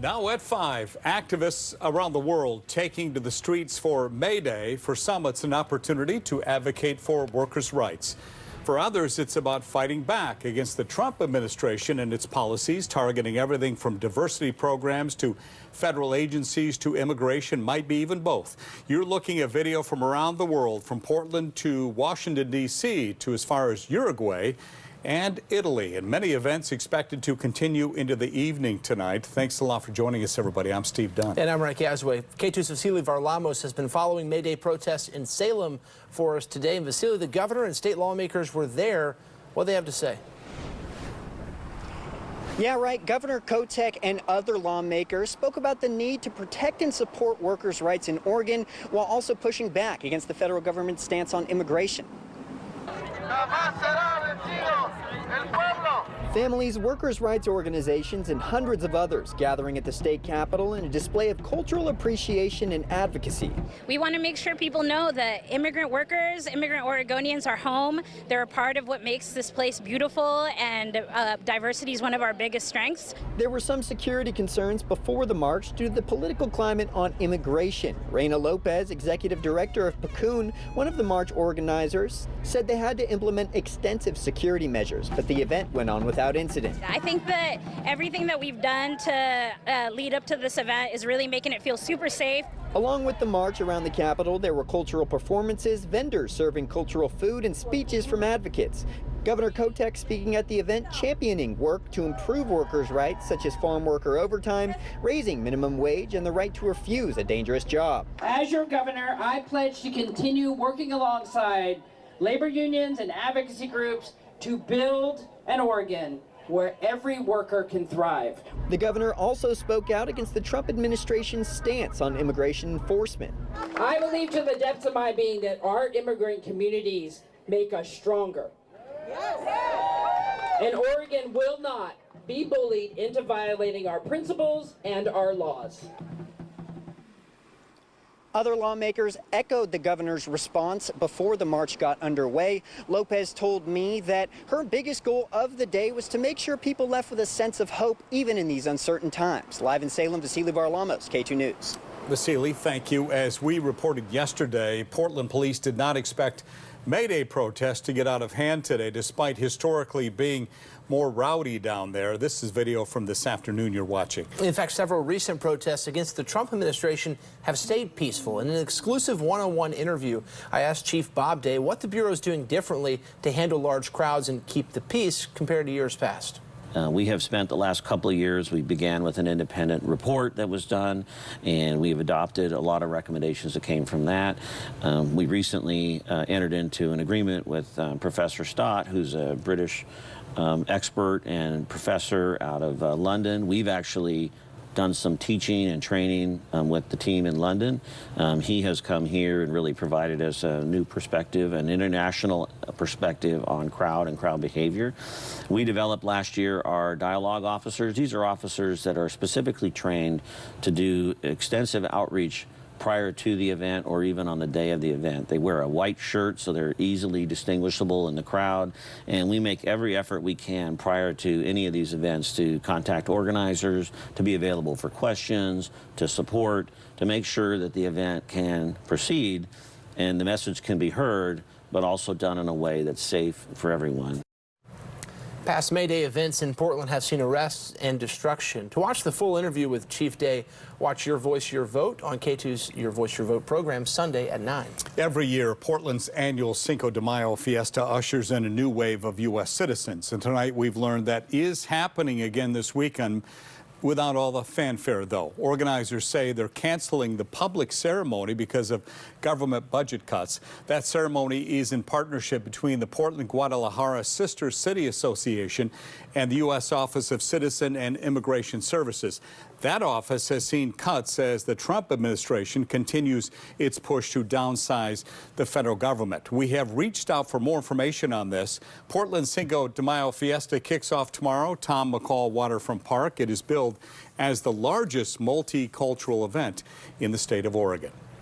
Now at 5, activists around the world taking to the streets for May Day. For some, it's an opportunity to advocate for workers' rights. For others, it's about fighting back against the Trump administration and its policies targeting everything from diversity programs to federal agencies to immigration, might be even both. You're looking at video from around the world, from Portland to Washington, D.C. to as far as Uruguay and Italy, and many events expected to continue into the evening tonight. Thanks a lot for joining us, everybody. I'm Steve Dunn. And I'm Rick Yazway. Katu's Vasily Varlamos has been following May Day protests in Salem for us today. And Vasily, the governor and state lawmakers were there. What do they have to say? Yeah, right. Governor Kotek and other lawmakers spoke about the need to protect and support workers' rights in Oregon while also pushing back against the federal government's stance on immigration. Families, workers' rights organizations, and hundreds of others gathering at the state capitol in a display of cultural appreciation and advocacy. We want to make sure people know that immigrant workers, immigrant Oregonians are home. They're a part of what makes this place beautiful, and diversity is one of our biggest strengths. There were some security concerns before the march due to the political climate on immigration. Reina Lopez, executive director of PCUN, one of the march organizers, said they had to implement extensive security measures, but the event went on without incident. I think that everything that we've done to lead up to this event is really making it feel super safe. Along with the march around the Capitol, there were cultural performances, vendors serving cultural food, and speeches from advocates. Governor Kotek speaking at the event championing work to improve workers' rights, such as farm worker overtime, raising minimum wage, and the right to refuse a dangerous job. As your governor, I pledge to continue working alongside labor unions and advocacy groups to build an Oregon where every worker can thrive. The governor also spoke out against the Trump administration's stance on immigration enforcement. I believe to the depths of my being that our immigrant communities make us stronger. And Oregon will not be bullied into violating our principles and our laws. Other lawmakers echoed the governor's response before the march got underway. Lopez told me that her biggest goal of the day was to make sure people left with a sense of hope even in these uncertain times. Live in Salem, Vasily Varlamos, K2 News. Vasily, thank you. As we reported yesterday, Portland police did not expect May Day protests to get out of hand today, despite historically being more rowdy down there. This is video from this afternoon you're watching. In fact, several recent protests against the Trump administration have stayed peaceful. In an exclusive one-on-one interview, I asked Chief Bob Day what the Bureau is doing differently to handle large crowds and keep the peace compared to years past. We have spent the last couple of years, we began with an independent report that was done, and we've adopted a lot of recommendations that came from that. We recently entered into an agreement with Professor Stott, who's a British expert and professor out of London. We've actually done some teaching and training with the team in London. He has come here and really provided us a new perspective, an international perspective on crowd and crowd behavior. We developed last year our dialogue officers. These are officers that are specifically trained to do extensive outreach prior to the event or even on the day of the event. They wear a white shirt so they're easily distinguishable in the crowd, and we make every effort we can prior to any of these events to contact organizers, to be available for questions, to support, to make sure that the event can proceed and the message can be heard, but also done in a way that's safe for everyone. Past May Day events in Portland have seen arrests and destruction. To watch the full interview with Chief Day, watch Your Voice, Your Vote on K2's Your Voice, Your Vote program Sunday at 9. Every year, Portland's annual Cinco de Mayo fiesta ushers in a new wave of U.S. citizens. And tonight we've learned that is happening again this weekend. Without all the fanfare, though. Organizers say they're canceling the public ceremony because of government budget cuts. That ceremony is in partnership between the Portland-Guadalajara Sister City Association and the U.S. Office of Citizen and Immigration Services. That office has seen cuts as the Trump administration continues its push to downsize the federal government. We have reached out for more information on this. Portland's Cinco de Mayo Fiesta kicks off tomorrow. Tom McCall Waterfront Park. It is billed as the largest multicultural event in the state of Oregon.